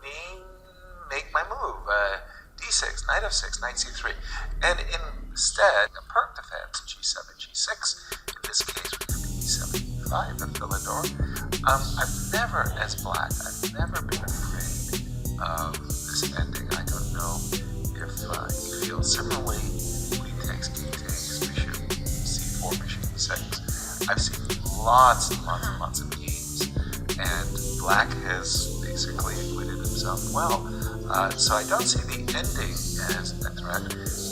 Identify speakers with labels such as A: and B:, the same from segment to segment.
A: me make my move. D6, knight f6, knight c3. And instead, a perk defense, g7, g6. In this case, we're going to be e7, e5, the Philidor. I've never, as black, I've never been afraid of this ending. I don't know if you feel similarly. Queen takes, king takes, bishop c4, bishop e6. I've seen lots and lots and lots of games, and black has basically acquitted himself well. So I don't see the ending as a threat,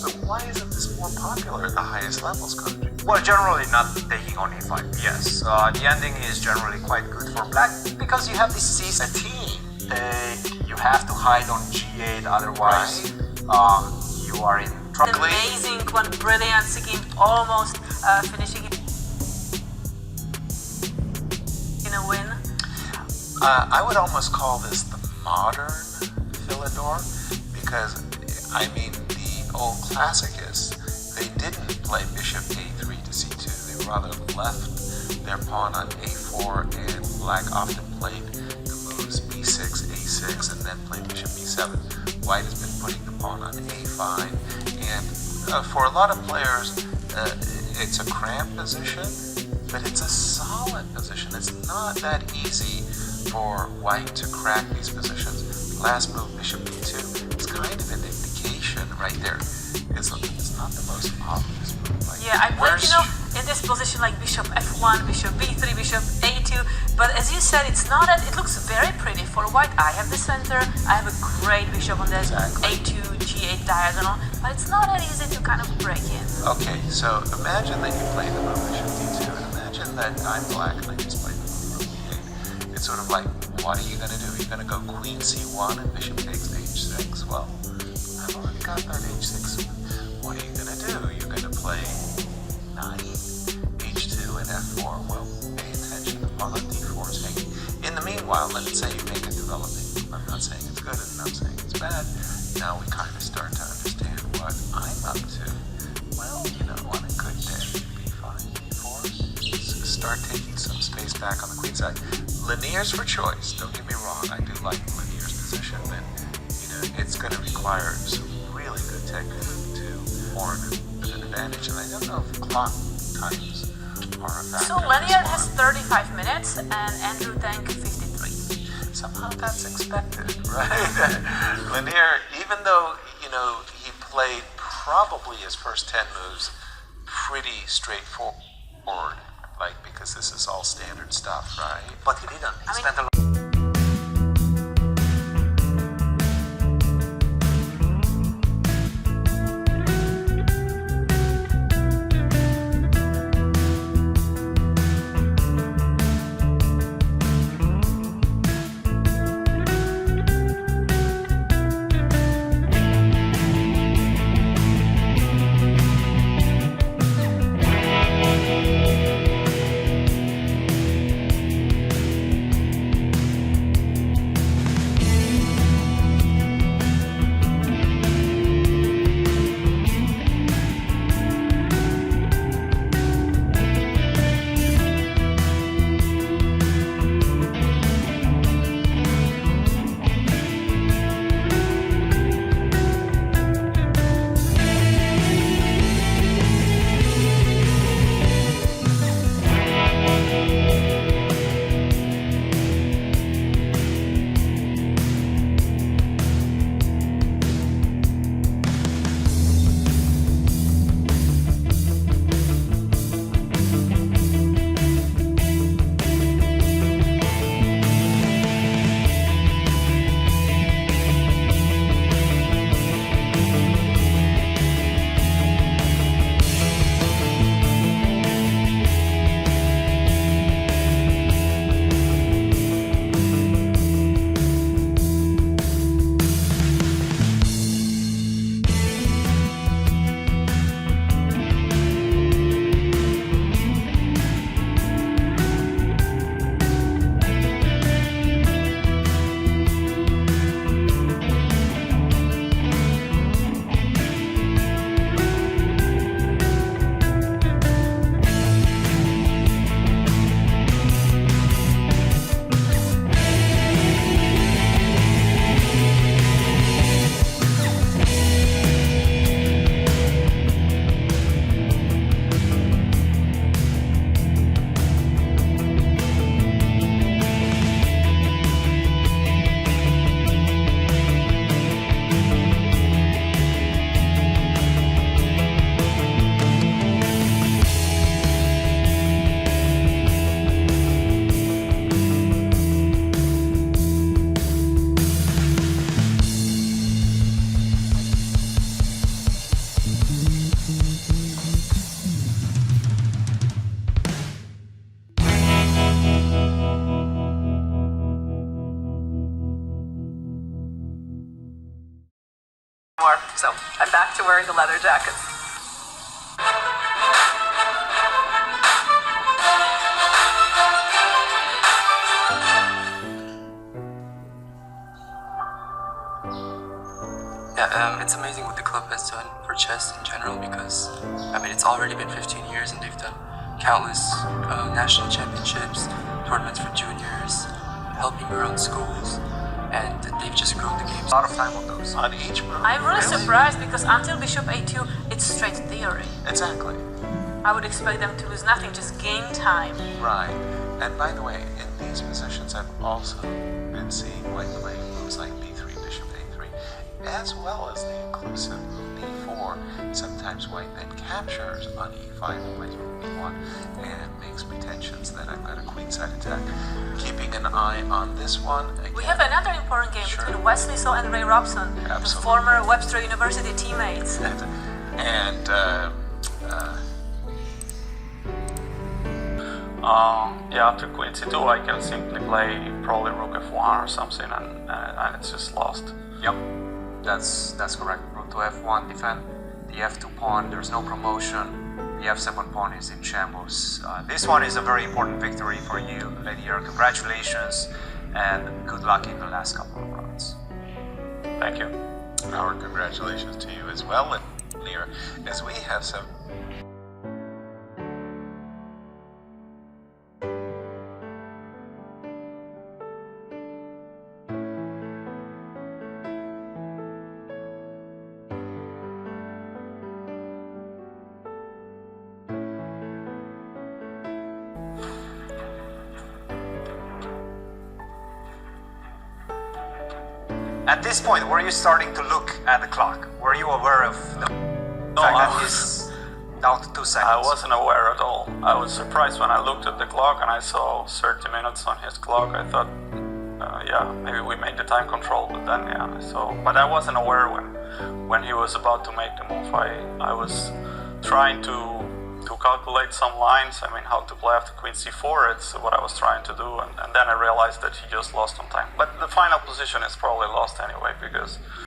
A: but why isn't this more popular at the highest levels, Coach?
B: Well, generally not taking on e5, yes. The ending is generally quite good for black because you have this c7 take, you have to hide on g8, otherwise you are in trouble.
C: Amazing one, brilliant game, almost finishing it in a win.
A: I would almost call this the modern Philidor, because I mean the old classicists, they didn't play bishop a3 to c2. They rather left their pawn on a4, and black often played the moves b6, a6, and then played bishop b7. White has been putting the pawn on a5, and for a lot of players, it's a cramped position, but it's a solid position. It's not that easy for white to crack these positions. Last move, bishop b2, is kind of an indication right there. It's not the most obvious move. Like,
C: yeah, I played, in this position like bishop f1, bishop b3, bishop a2, but as you said, it's not that, it looks very pretty for white. I have the center, I have a great bishop on this a2, g8 diagonal, but it's not that easy to kind of break in.
A: Okay, so imagine that you play the move bishop d2, and imagine that I'm black and I just played the move e8. It's sort of like, what are you going to do? You're going to go queen c1 and bishop takes h6. Well, I've already got that h6. What are you going to do? You're going to play knight, h2, and f4. Well, pay attention. The pawn on d4 is hanging. In the meanwhile, let's say you make a developing move. I'm not saying it's good and I'm not saying it's bad. Now we kind of start to understand what I'm up to. Well, on a good day, b5, b4, start taking some space back on the queen side. Leinier's for choice, don't get me wrong, I do like Leinier's position, but it's going to require some really good technique to warrant an advantage, and I don't know if clock times are a factor.
C: So Leinier has 35 minutes and Andrew Tang 53.
A: Somehow that's expected, right? Leinier, even though, he played probably his first 10 moves pretty straightforward, because this is all standard stuff, right?
B: But he didn't. He spent a lot.
D: more, so I'm back to wearing the leather jackets.
E: Yeah, it's amazing what the club has done for chess in general because, I mean, it's already been 15 years and they've done countless national championships, tournaments for juniors, helping around schools, and they've just grown the game.
B: A lot of time on those.
A: On each move.
C: I'm really surprised because until bishop a2, it's straight theory.
A: Exactly.
C: I would expect them to lose nothing, just gain time.
A: Right. And by the way, in these positions, I've also been seeing white playing moves like b3, bishop a3, as well as the inclusive move b4. Sometimes white then captures on e5 and plays move b1 and makes pretensions that I've got a queenside attack. Keeping an eye on this one. Again,
C: We have another important game
A: Sure.
C: between Wesley So and Ray Robson, the
A: Absolutely.
C: former Webster University teammates.
F: Yeah, after queen c2, I can simply play probably rook f1 or something, and it's just lost.
B: Yep, that's correct. Rook to f1, defend the f2 pawn. There's no promotion. The f7 pawn is in shambles. This one is a very important victory for you, Leinier. Congratulations, and good luck in the last couple of rounds.
F: Thank you.
A: Our congratulations to you as well, Leinier, as we have some.
B: At this point, were you starting to look at the clock? Were you aware of the fact that it's down to 2 seconds?
F: I wasn't aware at all. I was surprised when I looked at the clock and I saw 30 minutes on his clock. I thought, yeah, maybe we made the time control, but then, yeah. So, but I wasn't aware when he was about to make the move. I was trying to calculate some lines. I mean, how to play after queen c4. It's what I was trying to do, and then I realized that he just lost on time. But the final position is probably lost anyway because